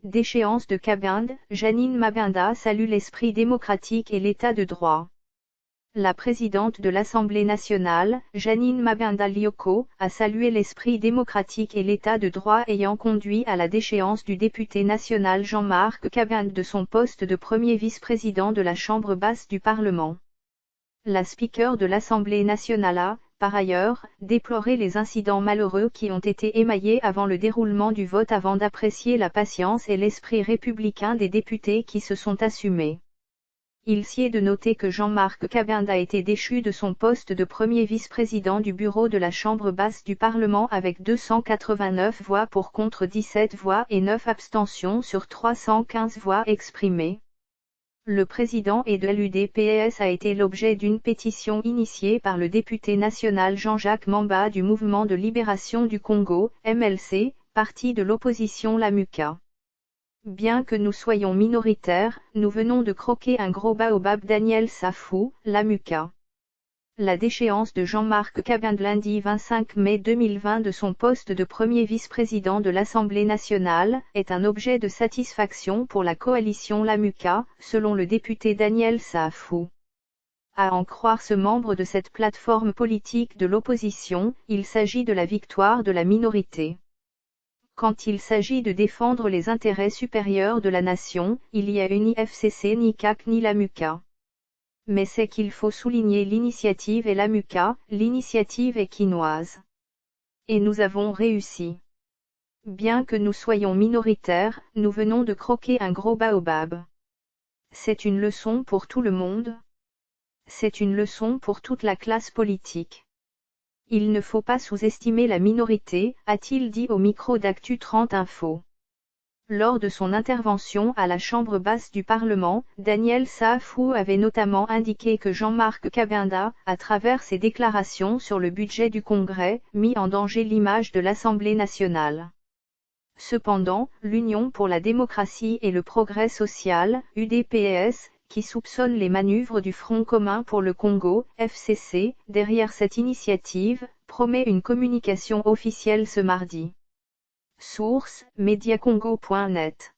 Déchéance de Cabinde, Jeannine Mabunda salue l'esprit démocratique et l'état de droit. La présidente de l'Assemblée nationale, Jeannine Mabunda Lioko, a salué l'esprit démocratique et l'état de droit ayant conduit à la déchéance du député national Jean-Marc Cabinde de son poste de premier vice-président de la Chambre basse du Parlement. La speaker de l'Assemblée nationale a, par ailleurs, déploré les incidents malheureux qui ont été émaillés avant le déroulement du vote avant d'apprécier la patience et l'esprit républicain des députés qui se sont assumés. Il sied de noter que Jean-Marc Cabinde a été déchu de son poste de premier vice-président du bureau de la Chambre basse du Parlement avec 289 voix pour contre 17 voix et 9 abstentions sur 315 voix exprimées. Le président et de l'UDPS a été l'objet d'une pétition initiée par le député national Jean-Jacques Mamba du Mouvement de libération du Congo, MLC, parti de l'opposition Lamuka. Bien que nous soyons minoritaires, nous venons de croquer un gros baobab. Daniel Safou, Lamuka. La déchéance de Jean-Marc Cabinde lundi 25 mai 2020 de son poste de premier vice-président de l'Assemblée nationale est un objet de satisfaction pour la coalition Lamuka, selon le député Daniel Safou. À en croire ce membre de cette plateforme politique de l'opposition, il s'agit de la victoire de la minorité. Quand il s'agit de défendre les intérêts supérieurs de la nation, il y a ni FCC ni CAC ni Lamuka. Mais c'est qu'il faut souligner l'initiative et Lamuka, l'initiative est quinoise. Et nous avons réussi. Bien que nous soyons minoritaires, nous venons de croquer un gros baobab. C'est une leçon pour tout le monde. C'est une leçon pour toute la classe politique. Il ne faut pas sous-estimer la minorité, a-t-il dit au micro d'Actu 30 Info. Lors de son intervention à la Chambre basse du Parlement, Daniel Safou avait notamment indiqué que Jean-Marc Cabinde, à travers ses déclarations sur le budget du Congrès, mis en danger l'image de l'Assemblée nationale. Cependant, l'Union pour la démocratie et le progrès social, UDPS, qui soupçonne les manœuvres du Front commun pour le Congo, FCC, derrière cette initiative, promet une communication officielle ce mardi. Source, mediacongo.net